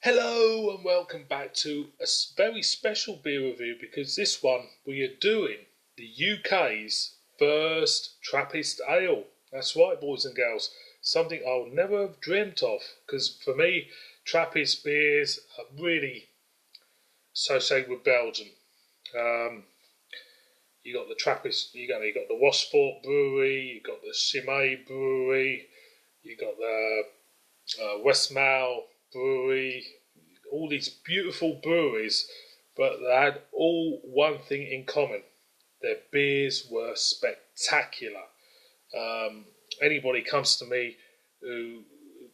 Hello and welcome back to a very special beer review because this one we are doing the UK's first Trappist ale. That's right, boys and girls. Something I'll never have dreamt of because for me, Trappist beers are really associated with Belgium. Um, you got the Trappist, you got the Wasfort Brewery, you got the Chimay Brewery, you got the Westmail Brewery, all these beautiful breweries, but they had all one thing in common. Their beers were spectacular. Anybody comes to me who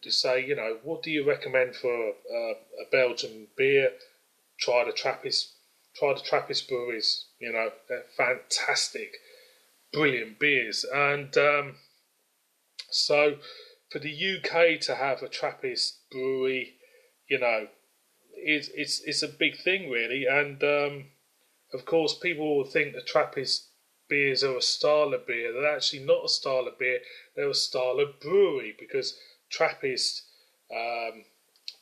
to say, what do you recommend for a Belgian beer? Try the Trappist breweries. They're fantastic, brilliant beers. And so for the UK to have a Trappist brewery, it's a big thing really. And of course, people will think the Trappist beers are a style of beer. They're actually not a style of beer. They're a style of brewery because Trappist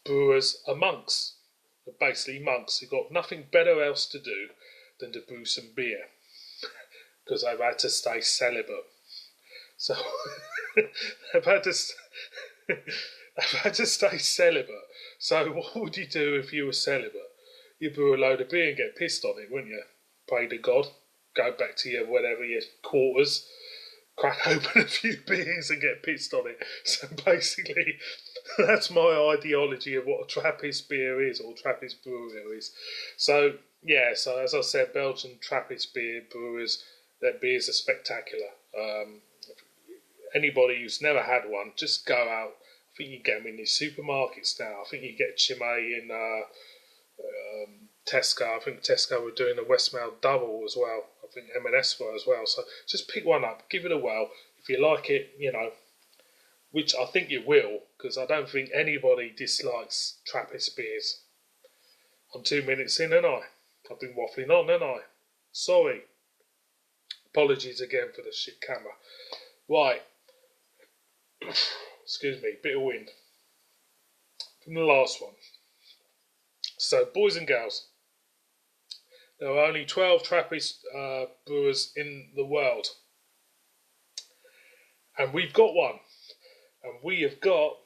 brewers are monks. They're basically monks who've got nothing better else to do than to brew some beer because they've had to stay celibate. So I've had to stay celibate. So what would you do if you were celibate? You'd brew a load of beer and get pissed on it, wouldn't you? Pray to God, go back to your quarters, crack open a few beers and get pissed on it. So basically, that's my ideology of what a Trappist beer is, or Trappist brewer is. So as I said, Belgian Trappist beer brewers, their beers are spectacular. Anybody who's never had one, just go out. I think you get them in these supermarkets now. I think you get Chimay in Tesco. I think Tesco were doing a Westmail double as well. I think M&S were as well. So just pick one up, give it a whirl. If you like it, which I think you will, because I don't think anybody dislikes Trappist beers. I'm 2 minutes in, and I've been waffling on, and sorry. Apologies again for the shit camera. Right. Excuse me, bit of wind from the last one. So, boys and girls, there are only 12 Trappist brewers in the world, and we've got one, and we have got,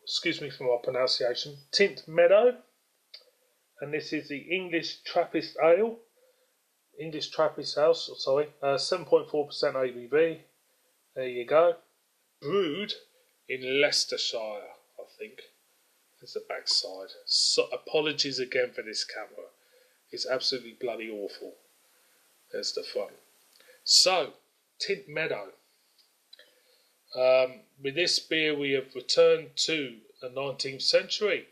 excuse me for my pronunciation, Tynt Meadow, and this is the English Trappist Ale, 7.4% ABV. There you go. Brewed in Leicestershire, I think. There's the backside. So, apologies again for this camera. It's absolutely bloody awful. There's the front. So, Tynt Meadow. With this beer, we have returned to the 19th century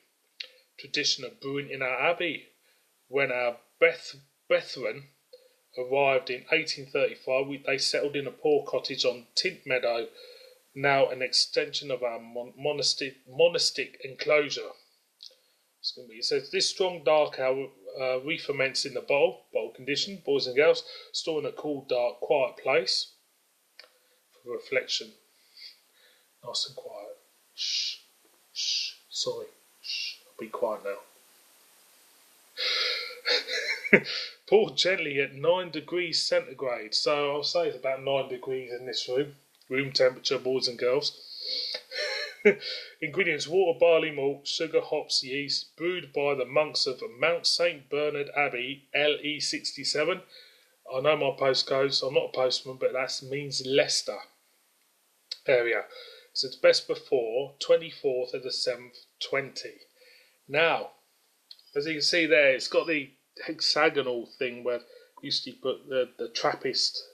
tradition of brewing in our abbey. When our brethren arrived in 1835, they settled in a poor cottage on Tynt Meadow, now an extension of our monastic enclosure. It says this strong dark ale re-ferments in the bottle condition, boys and girls, stored in a cool, dark, quiet place for reflection. Nice and quiet. Shh. Sorry. Shh. I'll be quiet now. Poured gently at 9 degrees centigrade. So I'll say it's about 9 degrees in this room. Room temperature, boys and girls. Ingredients: water, barley malt, sugar, hops, yeast. Brewed by the monks of Mount St. Bernard Abbey, LE67. I know my postcodes. I'm not a postman, but that means Leicester area. So it's best before 24th of the 7th, 20. Now, as you can see there, it's got the hexagonal thing where used to put the Trappist.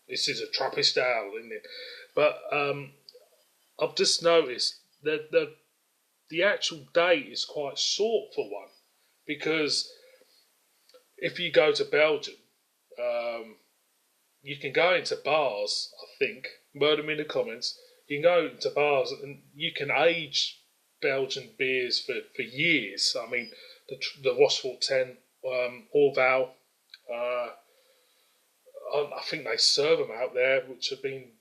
This is a Trappist ale, isn't it? But I've just noticed that the actual date is quite short for one, because if you go to Belgium, you can go into bars. I think, word them in the comments. You can go into bars and you can age Belgian beers for years. I mean, the Wasfort 10, Orval. I think they serve them out there, which have been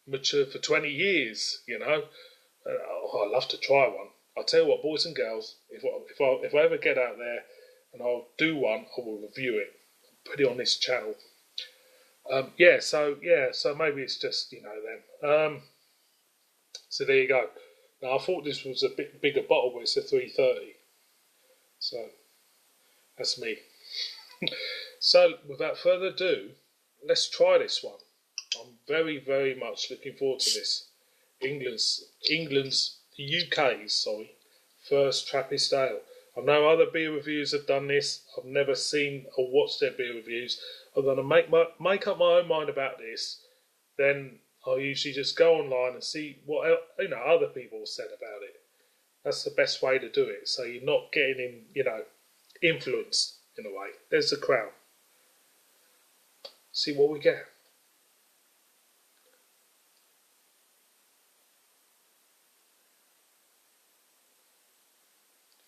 mature for 20 years, I'd love to try one. I'll tell you what, boys and girls, if I ever get out there and I'll do one, I will review it, put it on this channel. So maybe it's just then. So there you go. Now I thought this was a bit bigger bottle, but it's a 330. So that's me. So without further ado, let's try this one. I'm very, very much looking forward to this. The UK's, first Trappist ale. I know other beer reviews have done this. I've never seen or watched their beer reviews. I'm going to make up my own mind about this. Then I'll usually just go online and see what other people have said about it. That's the best way to do it. So you're not getting influenced in a way. There's the crown. See what we get.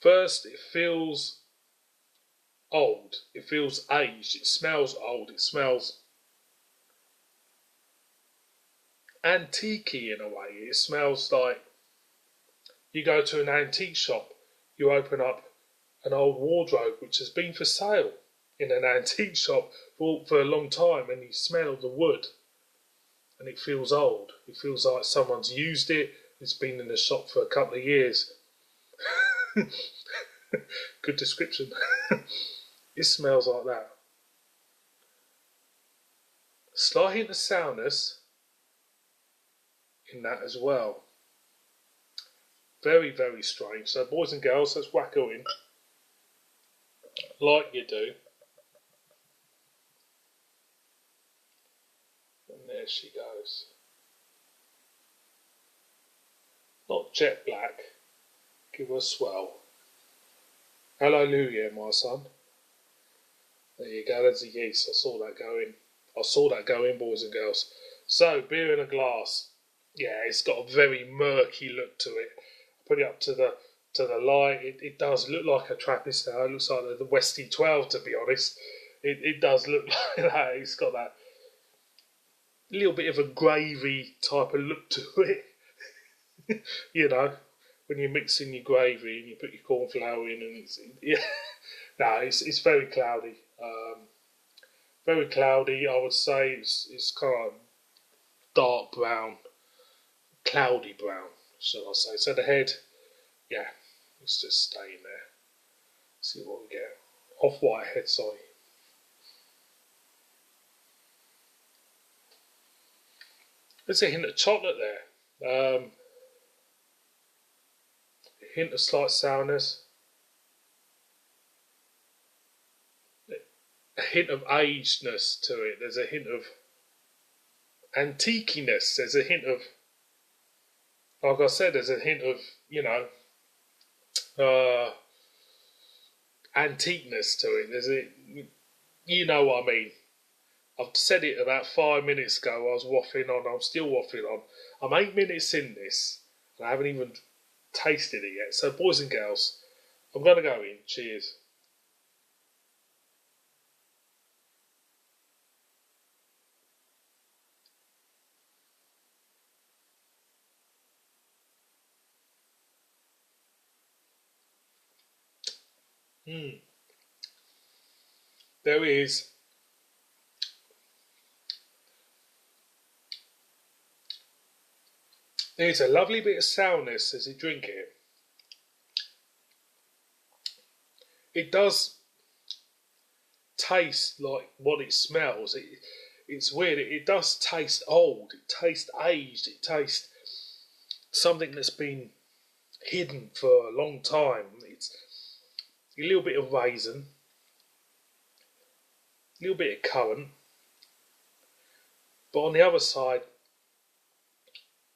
First, it feels old. It feels aged. It smells old. It smells antique-y in a way. It smells like you go to an antique shop, you open up an old wardrobe which has been for sale in an antique shop for a long time, and you smell the wood and it feels old. It feels like someone's used it. It's been in the shop for a couple of years. Good description. It smells like that. Slight hint of sourness in that as well. Very, very strange. So boys and girls, let's whack her in. Like you do. And there she goes. Not jet black. Give her a swell. Hallelujah, my son. There you go, there's the yeast. I saw that go in, boys and girls. So, beer in a glass. Yeah, it's got a very murky look to it. Put it up to the light. It does look like a Trappist now. It looks like the Westie 12, to be honest. It does look like that. It's got that little bit of a gravy type of look to it. When you're mixing your gravy and you put your corn flour in, and it's very cloudy. Very cloudy. I would say it's kind of dark brown, cloudy brown, shall I say. So the head, it's just staying there. See what we get. Off-white head, sorry. There's a hint of chocolate there. A hint of slight sourness. A hint of agedness to it. There's a hint of antiqueness. There's a hint of, like I said, there's a hint of, antiqueness to it. You know what I mean. I've said it about 5 minutes ago. I was waffling on. I'm still waffling on. I'm 8 minutes in this, and I haven't even tasted it yet. So, boys and girls, I'm going to go in. Cheers. There is there's a lovely bit of sourness as you drink it. It does taste like what it smells. It's weird. It does taste old. It tastes aged. It tastes something that's been hidden for a long time. It's a little bit of raisin, a little bit of currant, but on the other side,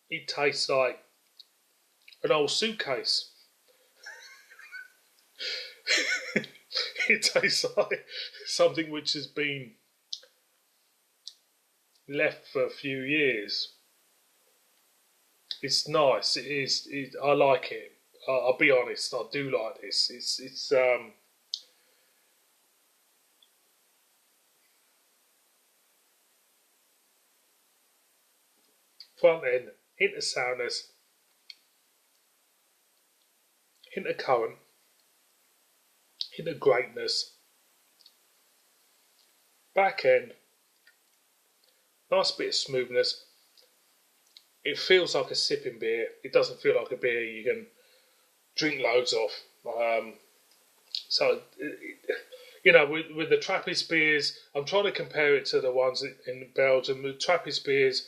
it tastes like an old suitcase. It tastes like something which has been left for a few years. It's nice. It is. I like it. I'll be honest. I do like this. It's front end, hint of sourness, hint of currant, hint of greatness, back end, nice bit of smoothness. It feels like a sipping beer. It doesn't feel like a beer you can drink loads of. With the Trappist beers, I'm trying to compare it to the ones in Belgium. The Trappist beers,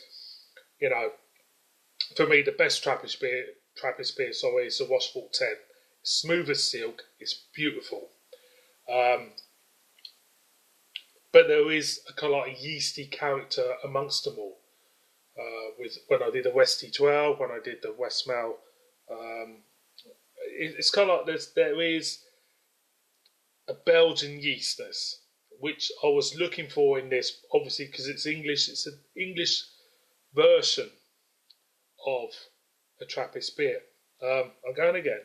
for me, the best Trappist beer, is the Washport 10. It's smooth as silk. It's beautiful. But there is a kind of like a yeasty character amongst them all. With when I did the Westy 12, when I did the Westmail, it's kind of like there is a Belgian yeastness, which I was looking for in this, obviously because it's English. It's an English version of a Trappist beer. I'm going again.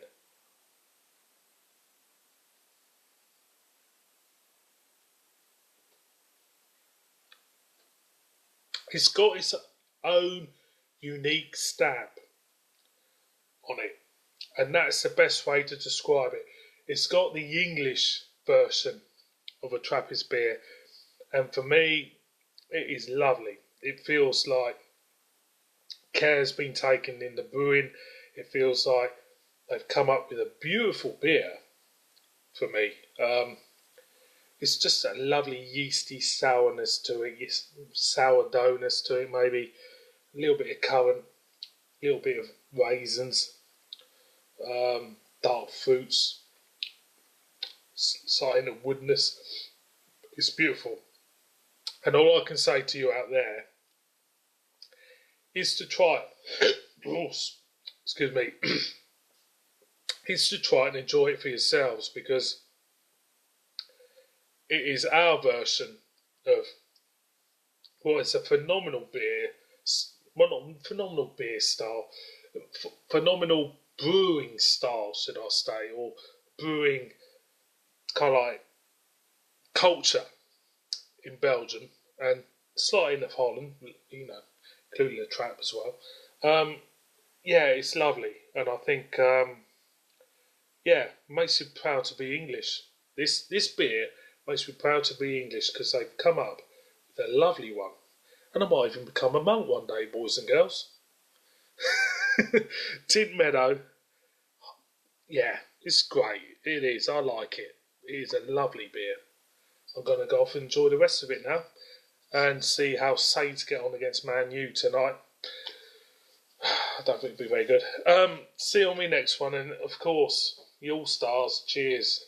It's got its own unique stamp on it, and that's the best way to describe it. It's got the English version of a Trappist beer, and for me, it is lovely. It feels like care's been taken in the brewing. It feels like they've come up with a beautiful beer for me. It's just a lovely yeasty sourness to it, sourdoughness to it, maybe a little bit of currant, a little bit of raisins, dark fruits, sign of woodness. It's beautiful. And all I can say to you out there is to try it. Excuse me. Is to try and enjoy it for yourselves, because it is our version of what is a phenomenal beer, phenomenal beer style, phenomenal brewing style, should I say, or brewing kind of like culture in Belgium and slightly in Holland, including the Trap as well. It's lovely, and I think makes you proud to be English. This beer makes me proud to be English because they've come up with a lovely one, and I might even become a monk one day, boys and girls. Tynt Meadow, it's great. It is. I like it. It is a lovely beer. I'm going to go off and enjoy the rest of it now and see how Saints get on against Man U tonight. I don't think it'll be very good. See you on my next one, and of course, the All Stars. Cheers.